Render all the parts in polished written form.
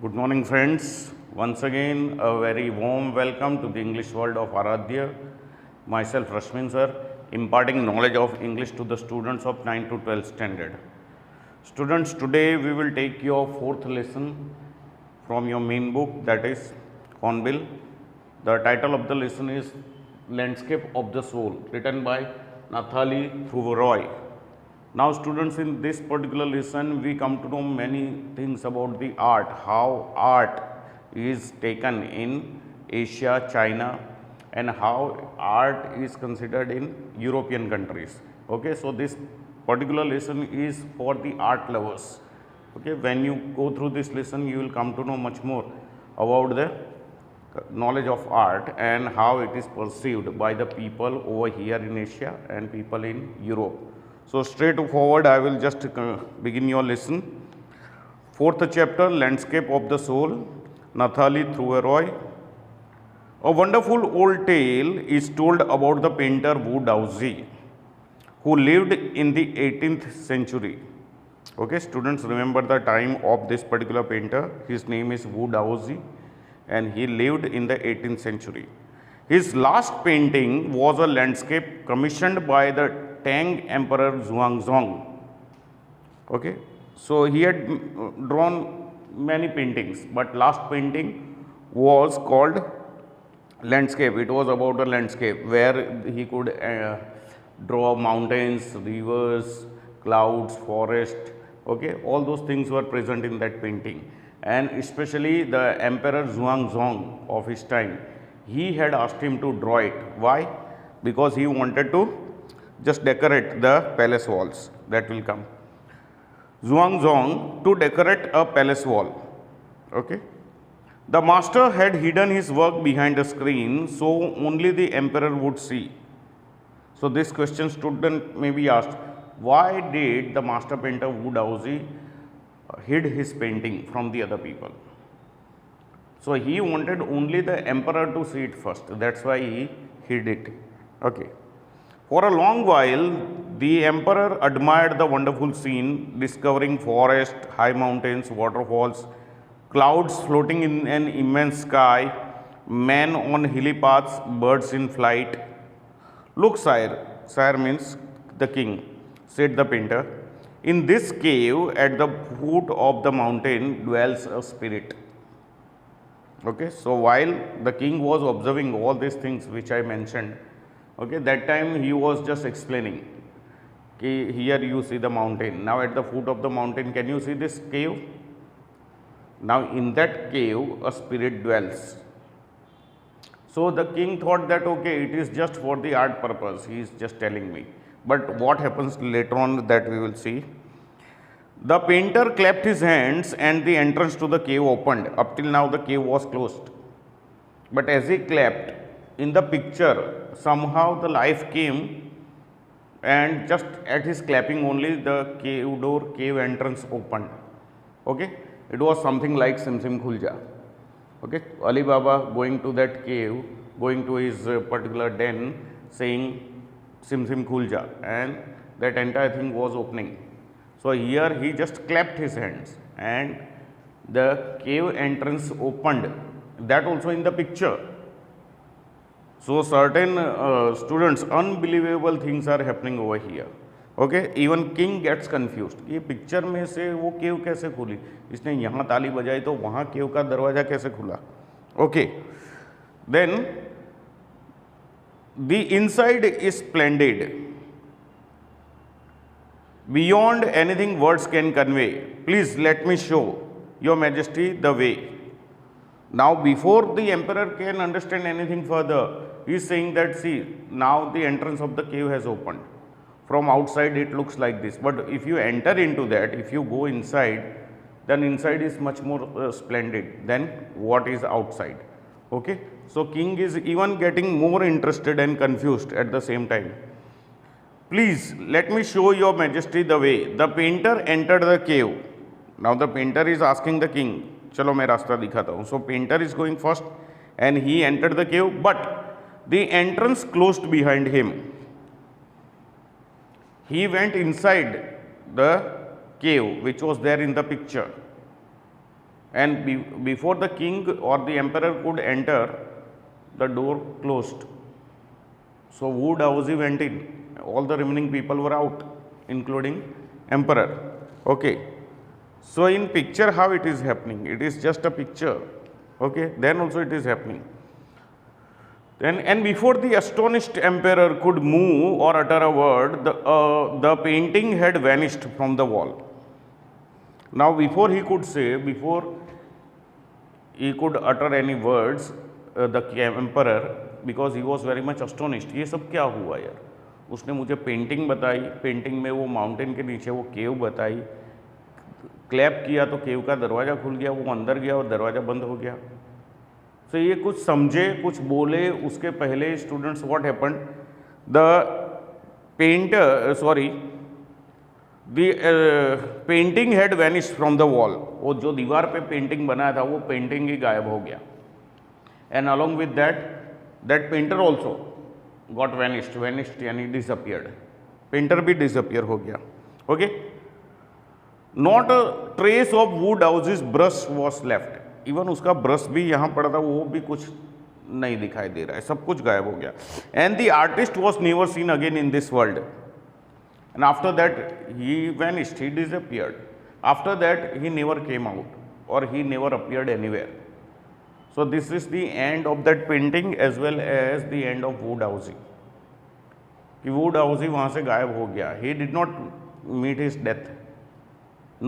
Good morning, friends. Once again, a very warm welcome to the English world of Aradhya. Myself, Rashmin sir, imparting knowledge of English to the students of 9 to 12 standard. Students, today we will take your fourth lesson from your main book, that is Hornbill. The title of the lesson is Landscape of the Soul, written by Nathalie Roy. Now students, in this particular lesson we come to know many things about the art, how art is taken in Asia, China, and how art is considered in European countries. Okay, so this particular lesson is for the art lovers. Okay, when you go through this lesson you will come to know much more about the knowledge of art and how it is perceived by the people over here in Asia and people in Europe. So straightforward, I will just begin your lesson. Fourth chapter, Landscape of the Soul, Nathalie Roy. A wonderful old tale is told about the painter Wu Daozi, who lived in the 18th century. Okay, students, remember the time of this particular painter. His name is Wu Daozi and he lived in the 18th century. His last painting was a landscape commissioned by the Tang Emperor Xuanzong. Okay, so he had drawn many paintings, but last painting was called landscape. It was about a landscape where he could draw mountains, rivers, clouds, forest. Okay, all those things were present in that painting, and especially the Emperor Xuanzong of his time, he had asked him to draw it. Why? Because he wanted to just decorate the palace walls. That will come. Xuanzong to decorate a palace wall. Okay. The master had hidden his work behind a screen, so only the emperor would see. So this question student may be asked, why did the master painter Wu Daozi hid his painting from the other people? So he wanted only the emperor to see it first. That's why he hid it. Okay. For a long while, the emperor admired the wonderful scene, discovering forest, high mountains, waterfalls, clouds floating in an immense sky, men on hilly paths, birds in flight. Look, sire, sire means the king, said the painter. In this cave at the foot of the mountain dwells a spirit. Okay, so while the king was observing all these things which I mentioned, okay, that time he was just explaining. Okay, here you see the mountain. Now at the foot of the mountain, can you see this cave? Now in that cave, a spirit dwells. So the king thought that, okay, it is just for the art purpose. He is just telling me. But what happens later on, that we will see. The painter clapped his hands and the entrance to the cave opened. Up till now the cave was closed. But as he clapped, in the picture, somehow the life came, and just at his clapping only the cave door, cave entrance opened. Okay, it was something like Sim Sim Khul Ja. Okay, Ali Baba going to that cave, going to his particular den, saying Sim Sim Khul Ja, and that entire thing was opening. So here he just clapped his hands and the cave entrance opened. That also in the picture. So certain students, unbelievable things are happening over here. Okay, even king gets confused. ये picture में से वो केव कैसे खुली? इसने यहाँ ताली बजाई तो वहाँ केव का दरवाजा कैसे खुला? Okay, then the inside is splendid, beyond anything words can convey. Please let me show your majesty the way. Now before the emperor can understand anything further, he is saying that, see, now the entrance of the cave has opened. From outside it looks like this, but if you enter into that, if you go inside, then inside is much more splendid than what is outside. Okay, so king is even getting more interested and confused at the same time. Please let me show your majesty the way. The painter entered the cave. Now the painter is asking the king, चलो मैं रास्ता दिखाता हूँ. So painter is going first and he entered the cave, but the entrance closed behind him. He went inside the cave which was there in the picture. and before the king or the emperor could enter, the door closed. So Wu Daozi went in, all the remaining people were out, including emperor. Okay. So in picture how it is happening? It is just a picture. Okay. Then also it is happening. Then, and before the astonished emperor could move or utter a word, the painting had vanished from the wall. Now, before he could say, before he could utter any words, the emperor, because he was very much astonished, ये सब क्या हुआ यार? उसने मुझे painting बताई, painting में वो माउंटेन के नीचे वो केव बताई, क्लैप किया तो केव का दरवाज़ा खुल गया, वो अंदर गया और दरवाज़ा बंद हो गया. So ये कुछ समझे, कुछ बोले, उसके पहले students what happened, the painter the painting had vanished from the wall. वो जो दीवार पे पेंटिंग बनाया था वो पेंटिंग ही गायब हो गया. And along with that painter also got vanished यानी डिसअपियर्ड. पेंटर भी डिसअपियर हो गया. Okay. Not a trace of Wu Daozi's brush was left. इवन उसका ब्रश भी यहाँ पड़ा था, वो भी कुछ नहीं दिखाई दे रहा है, सब कुछ गायब हो गया. And the artist was never seen again in this world. And after that he vanished, he disappeared. After that he never came out और he never appeared anywhere. So this is the end of that painting as well as the end of Wu Daozi. कि Wu Daozi वहाँ से गायब हो गया. He did not meet his death.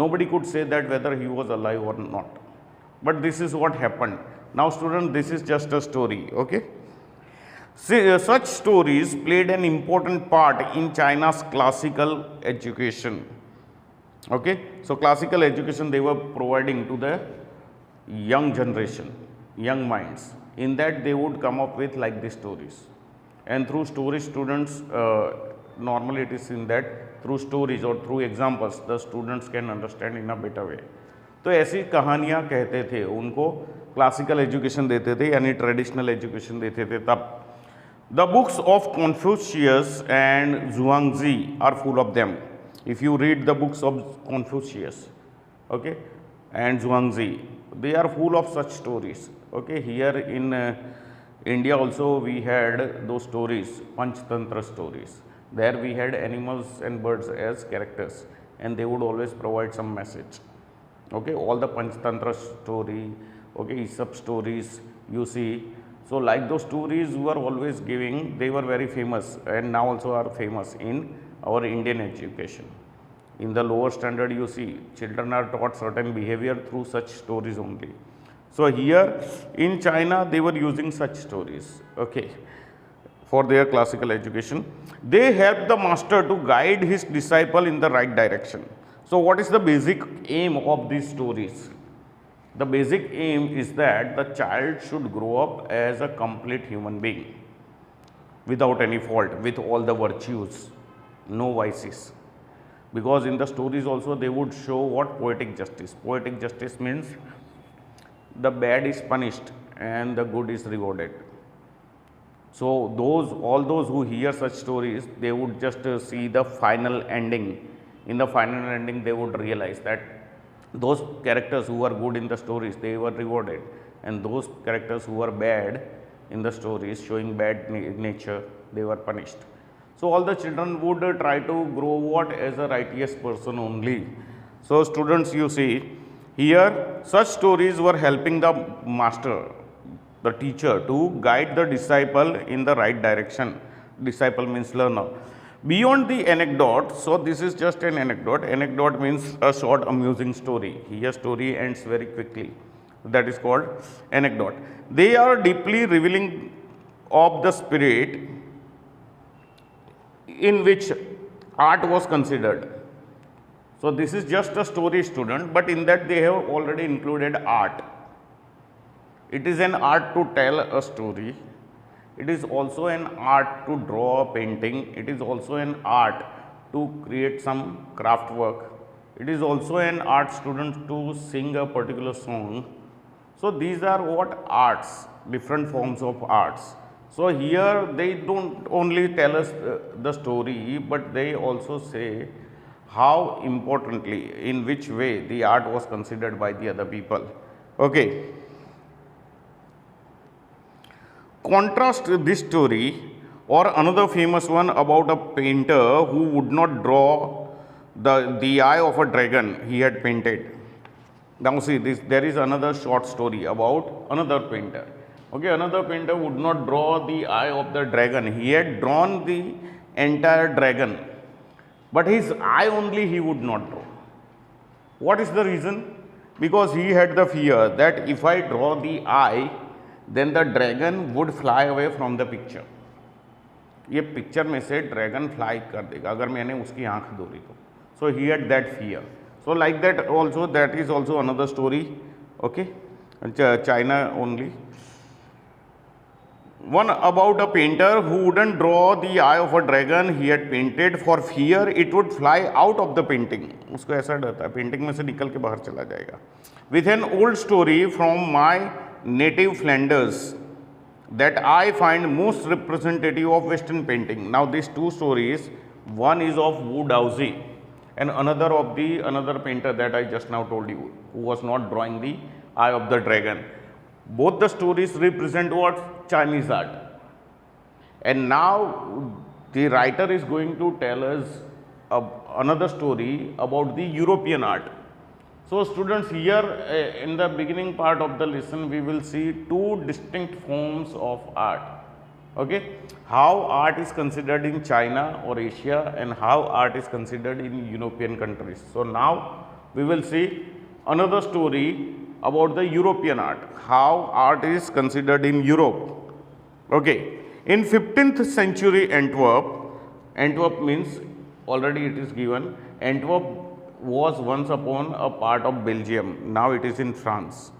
Nobody could say that whether he was alive or not. But this is what happened. Now students, this is just a story. Okay. See, such stories played an important part in China's classical education. Okay. So classical education they were providing to the young generation, young minds. In that they would come up with like these stories. And through stories students, normally it is in that through stories or through examples the students can understand in a better way. तो ऐसी कहानियाँ कहते थे, उनको classical education देते थे यानी traditional education देते थे तब. The books of Confucius and Zhuangzi are full of them. If you read the books of Confucius, okay, and Zhuangzi, they are full of such stories. Okay, here in India also we had those stories, Panchtantra stories. There we had animals and birds as characters and they would always provide some message. Okay, all the Panchtantra story, okay, Aesop stories you see. So like those stories were always giving, they were very famous and now also are famous in our Indian education. In the lower standard you see children are taught certain behavior through such stories only. So here in China they were using such stories, okay, for their classical education. They help the master to guide his disciple in the right direction. So what is the basic aim of these stories? The basic aim is that the child should grow up as a complete human being without any fault, with all the virtues, no vices. Because in the stories also they would show what poetic justice. Poetic justice means the bad is punished and the good is rewarded. So all those who hear such stories, they would just see the final ending. In the final ending they would realize that those characters who were good in the stories, they were rewarded, and those characters who were bad in the stories, showing bad nature, they were punished. So all the children would try to grow what as a righteous person only. So students, you see here such stories were helping the master, the teacher, to guide the disciple in the right direction. Disciple means learner. Beyond the anecdote, so this is just an anecdote. Anecdote means a short amusing story. Here story ends very quickly. That is called anecdote. They are deeply revealing of the spirit in which art was considered. So this is just a story, student, but in that they have already included art. It is an art to tell a story. It is also an art to draw a painting. It is also an art to create some craft work. It is also an art, student, to sing a particular song. So these are what arts, different forms of arts. So here they don't only tell us the story, but they also say how importantly, in which way the art was considered by the other people. Okay. Contrast this story or another famous one about a painter who would not draw the eye of a dragon he had painted. Now see this, there is another short story about another painter. Okay, another painter would not draw the eye of the dragon. He had drawn the entire dragon, but his eye only he would not draw. What is the reason? Because he had the fear that if I draw the eye, then the dragon would fly away from the picture. ये picture में से dragon fly कर देगा अगर मैंने उसकी आंख दौड़ी तो. So he had that fear. So like that also, that is also another story. Okay, China only. One about a painter who wouldn't draw the eye of a dragon he had painted for fear it would fly out of the painting. उसको ऐसा डर था painting में से निकल के बाहर चला जाएगा. With an old story from my native Flanders that I find most representative of Western painting. Now these two stories, one is of Wu Daozi and another painter that I just now told you, who was not drawing the eye of the dragon. Both the stories represent what? Chinese art. And now the writer is going to tell us another story about the European art. So students, here in the beginning part of the lesson we will see two distinct forms of art. Okay, how art is considered in China or Asia and how art is considered in European countries. So now we will see another story about the European art, how art is considered in Europe. Okay, in 15th century Antwerp means already it is given, Antwerp was once upon a part of Belgium, now it is in France.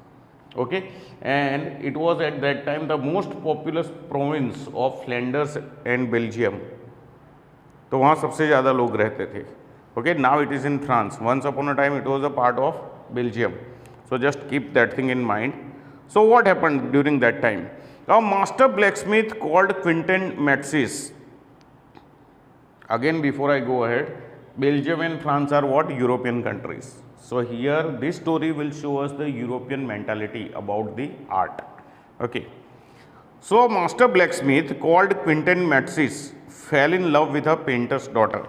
Okay, and it was at that time the most populous province of Flanders and Belgium. तो वहाँ सबसे ज़्यादा लोग रहते थे. Okay, now it is in France. Once upon a time it was a part of Belgium. So just keep that thing in mind. So what happened during that time? A master blacksmith called Quentin Matsys. Again, before I go ahead, Belgium and France are what? European countries. So here this story will show us the European mentality about the art. Okay. So master blacksmith called Quentin Matsys fell in love with a painter's daughter.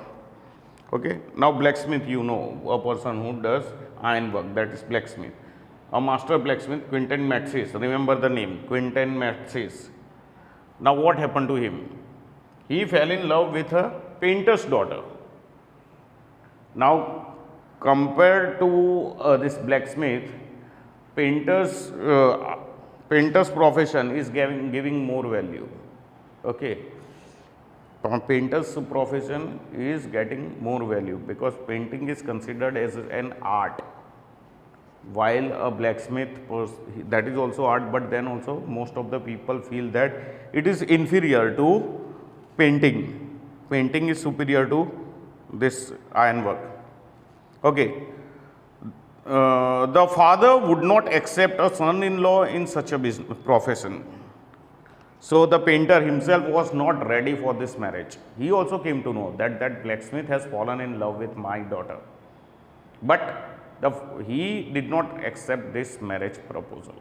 Okay. Now blacksmith, you know, a person who does iron work, that is blacksmith. A master blacksmith, Quentin Matsys, remember the name, Quentin Matsys. Now what happened to him? He fell in love with a painter's daughter. Now compared to this blacksmith, painter's profession is giving more value. Okay, painter's profession is getting more value because painting is considered as an art, while a blacksmith, that is also art, but then also most of the people feel that it is inferior to painting. Painting is superior to this ironwork. Okay. The father would not accept a son-in-law in such a profession. So the painter himself was not ready for this marriage. He also came to know that that blacksmith has fallen in love with my daughter. But he did not accept this marriage proposal.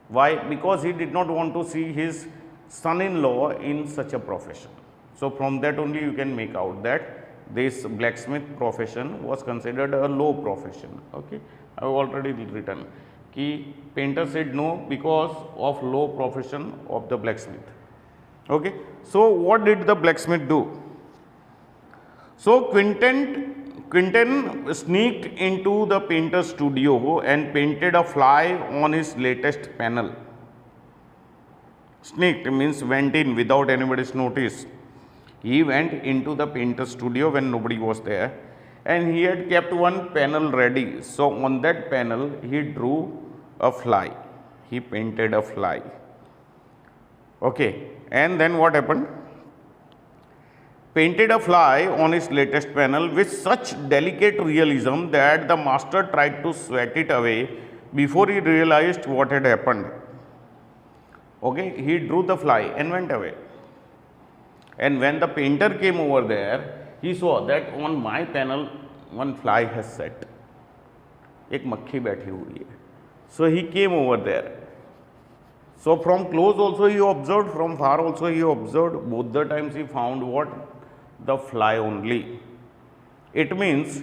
Why? Because he did not want to see his son-in-law in such a profession. So from that only you can make out that this blacksmith profession was considered a low profession. Okay, I have already written कि painter said no because of low profession of the blacksmith. Okay, so what did the blacksmith do? So Quentin sneaked into the painter's studio and painted a fly on his latest panel. Sneaked means went in without anybody's notice. He went into the painter's studio when nobody was there and he had kept one panel ready. So on that panel he drew a fly. He painted a fly. Okay, and then what happened? Painted a fly on his latest panel with such delicate realism that the master tried to sweat it away before he realized what had happened. Okay, he drew the fly and went away. And when the painter came over there, he saw that on my panel one fly has set. एक मक्खी बैठी हुई है. So he came over there. So from close also he observed, from far also he observed. Both the times he found what? The fly only. It means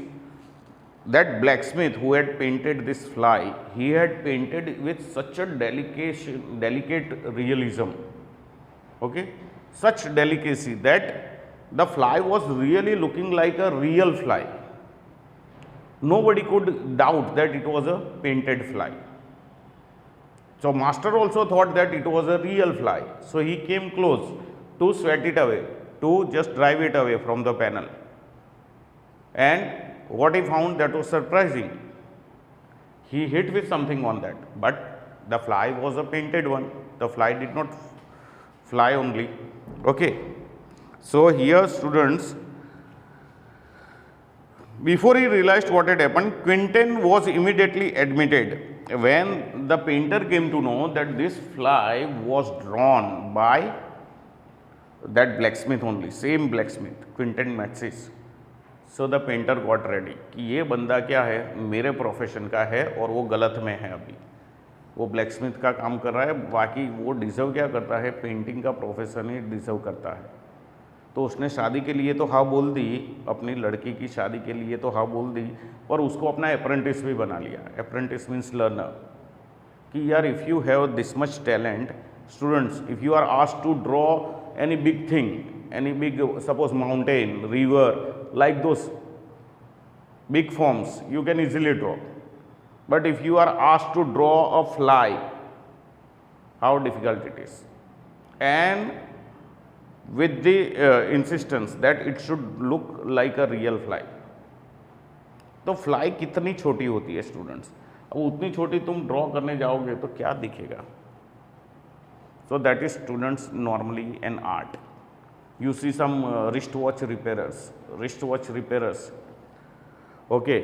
that blacksmith who had painted this fly, he had painted with such a delicate realism, okay, such delicacy that the fly was really looking like a real fly. Nobody could doubt that it was a painted fly. So master also thought that it was a real fly. So he came close to sweat it away, to just drive it away from the panel. And what he found, that was surprising. He hit with something on that, but the fly was a painted one. The fly did not fly only. Okay. So here students, before he realized what had happened, Quinton was immediately admitted. When the painter came to know that this fly was drawn by that blacksmith only, same blacksmith, Quinton Matsys. So the painter got ready कि ये बंदा क्या है, मेरे profession का है और वो गलत में है, अभी वो ब्लैकस्मिथ का काम कर रहा है, बाकी वो डिज़र्व क्या करता है, पेंटिंग का प्रोफेशन ही डिज़र्व करता है। तो उसने शादी के लिए तो हाँ बोल दी, अपनी लड़की की शादी के लिए तो हाँ बोल दी, और उसको अपना अप्रेंटिस भी बना लिया। अप्रेंटिस मीन्स लर्नर, कि यार if you have this much talent, students, if you are asked to draw any big thing, any big, suppose mountain, river, like those big forms, you can easily draw. But if you are asked to draw a fly, how difficult it is, and with the insistence that it should look like a real fly. तो fly कितनी छोटी होती है students, अब उतनी छोटी तुम draw करने जाओगे तो क्या दिखेगा। So that is students normally an art. You see some wristwatch repairers, okay,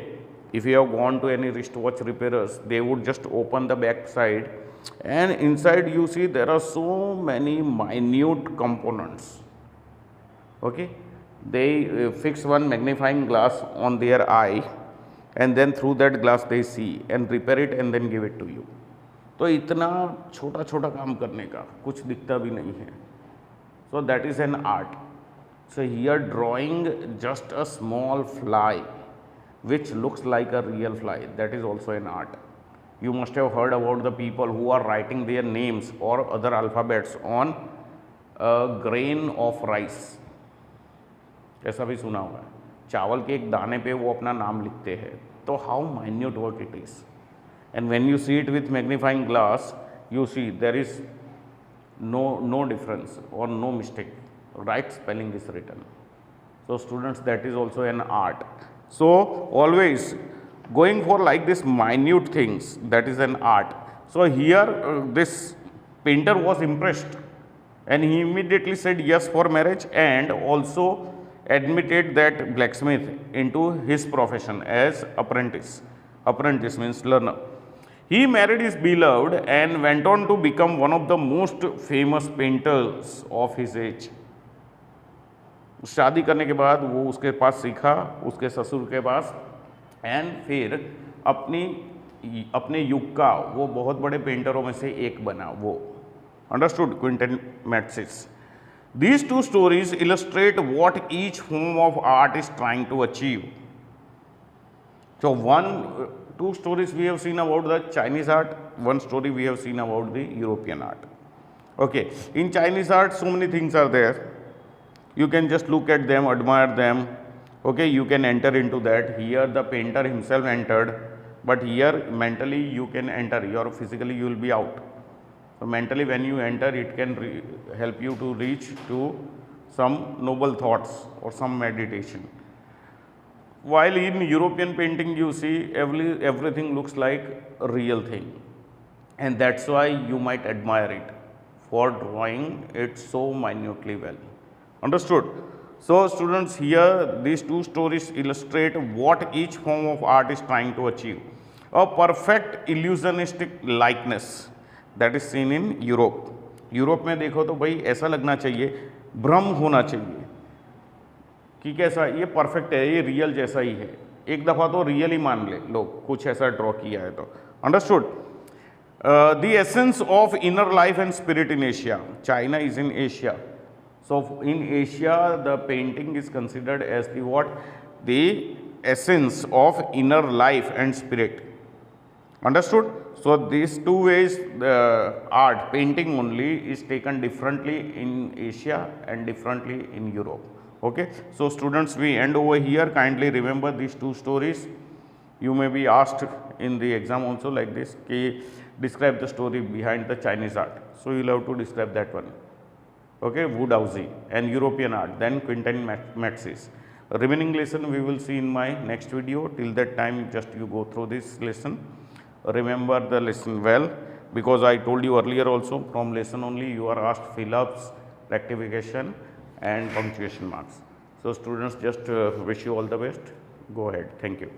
if you have gone to any wristwatch repairers, they would just open the back side, and inside you see there are so many minute components, okay. They fix one magnifying glass on their eye, and then through that glass they see and repair it and then give it to you. तो इतना छोटा छोटा काम करने का कुछ दिखता भी नहीं है. So that is an art. So here drawing just a small fly which looks like a real fly, that is also an art. You must have heard about the people who are writing their names or other alphabets on a grain of rice. ऐसा भी सुना होगा, चावल के एक दाने पे वो अपना नाम लिखते हैं. तो how minute work it is. And when you see it with magnifying glass, you see there is no difference or no mistake, right spelling is written. So students, that is also an art. So always going for like this minute things, that is an art. So here this painter was impressed and he immediately said yes for marriage, and also admitted that blacksmith into his profession as apprentice. Apprentice means learner. He married his beloved and went on to become one of the most famous painters of his age. शादी करने के बाद वो उसके पास सीखा, उसके ससुर के पास, एंड फिर अपने युग का वो बहुत बड़े पेंटरों में से एक बना वो. Understood? Quentin Matsys. These two stories illustrate what each form of art is trying to achieve. So two stories we have seen about the Chinese art, one story we have seen about the European art. Okay, in Chinese art so many things are there, you can just look at them, admire them, okay, you can enter into that. Here the painter himself entered, but here mentally you can enter, physically you will be out. So mentally when you enter, it can help you to reach to some noble thoughts or some meditation. While in European painting you see everything looks like a real thing, and that's why you might admire it for drawing it so minutely well. Understood? So students, here these two stories illustrate what each form of art is trying to achieve. A perfect illusionistic likeness that is seen in Europe. Europe में देखो तो भाई ऐसा लगना चाहिए, भ्रम होना चाहिए कि कैसा ये परफेक्ट है, ये रियल जैसा ही है. एक दफ़ा तो रियल ही मान ले लोग, कुछ ऐसा ड्रॉ किया है तो. Understood? The essence of inner life and spirit in Asia. China is in Asia. So in Asia, the painting is considered as the what? The essence of inner life and spirit. Understood? So these two ways, the art, painting only, is taken differently in Asia and differently in Europe. Okay. So students, we end over here. Kindly remember these two stories. You may be asked in the exam also like this, describe the story behind the Chinese art. So you will have to describe that one. Okay, Woodhousey and European art, then Quentin Matsys. Remaining lesson we will see in my next video. Till that time, just you go through this lesson. Remember the lesson well, because I told you earlier also, from lesson only you are asked fill-ups, rectification and punctuation marks. So students, just wish you all the best. Go ahead. Thank you.